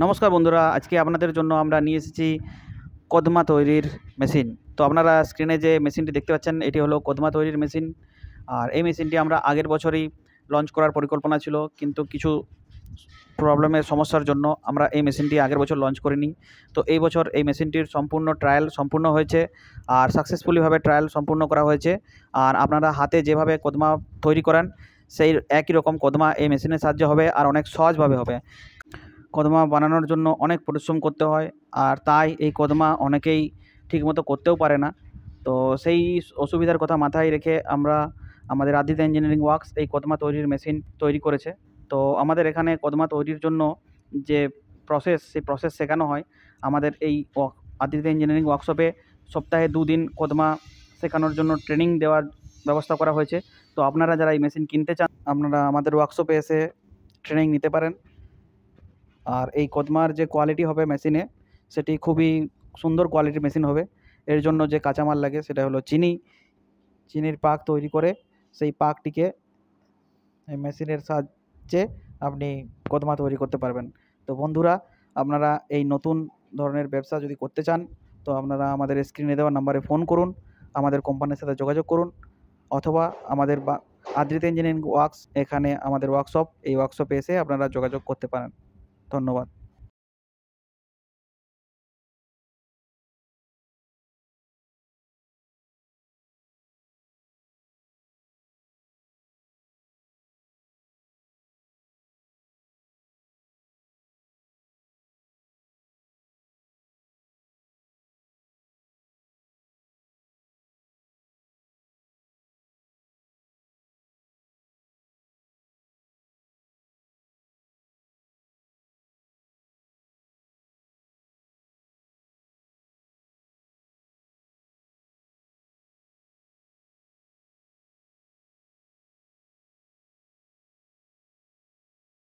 নমস্কার বন্ধুরা, আজকে আপনাদের জন্য আমরা নিয়ে এসেছি কদমা তৈরির মেশিন। তো আপনারা স্ক্রিনে যে মেশিনটি দেখতে পাচ্ছেন, এটি হলো কদমা তৈরির মেশিন। আর এই মেশিনটি আমরা আগের বছরই লঞ্চ করার পরিকল্পনা ছিল, কিন্তু কিছু প্রবলেমের সমস্যার জন্য আমরা এই মেশিনটি আগের বছর লঞ্চ করিনি। তো এই বছর এই মেশিনটির সম্পূর্ণ ট্রায়াল সম্পূর্ণ হয়েছে আর সাকসেসফুলিভাবে ট্রায়াল সম্পূর্ণ করা হয়েছে। আর আপনারা হাতে যেভাবে কদমা তৈরি করেন, সেই একই রকম কদমা এই মেশিনের সাহায্যে হবে আর অনেক সহজভাবে হবে। কদমা বানানোর জন্য অনেক পরিশ্রম করতে হয়, আর তাই এই কদমা অনেকেই ঠিকমতো করতেও পারে না। তো সেই অসুবিধার কথা মাথায় রেখে আমরা আমাদের আদিত্য ইঞ্জিনিয়ারিং ওয়ার্কস এই কদমা তৈরির মেশিন তৈরি করেছে। তো আমাদের এখানে কদমা তৈরির জন্য যে সেই প্রসেস শেখানো হয়। আমাদের এই আদিত্য ইঞ্জিনিয়ারিং ওয়ার্কশপে সপ্তাহে 2 দিন কদমা শেখানোর জন্য ট্রেনিং দেওয়ার ব্যবস্থা করা হয়েছে। তো আপনারা যারা এই মেশিন কিনতে চান, আপনারা আমাদের ওয়ার্কশপে এসে ট্রেনিং নিতে পারেন। আর এই কদমার যে কোয়ালিটি হবে মেশিনে, সেটি খুবই সুন্দর কোয়ালিটির মেশিন হবে। এর জন্য যে কাঁচামাল লাগে সেটা হলো চিনির পাক তৈরি করে সেই পাকটিকে এই মেশিনের সাহায্যে আপনি কদমা তৈরি করতে পারবেন। তো বন্ধুরা, আপনারা এই নতুন ধরনের ব্যবসা যদি করতে চান, তো আপনারা আমাদের স্ক্রিনে দেওয়া নাম্বারে ফোন করুন, আমাদের কোম্পানির সাথে যোগাযোগ করুন, অথবা আমাদের আদ্রিত ইঞ্জিনিয়ারিং ওয়ার্কস, এখানে আমাদের ওয়ার্কশপ, এই ওয়ার্কশপে এসে আপনারা যোগাযোগ করতে পারেন। ধন্যবাদ।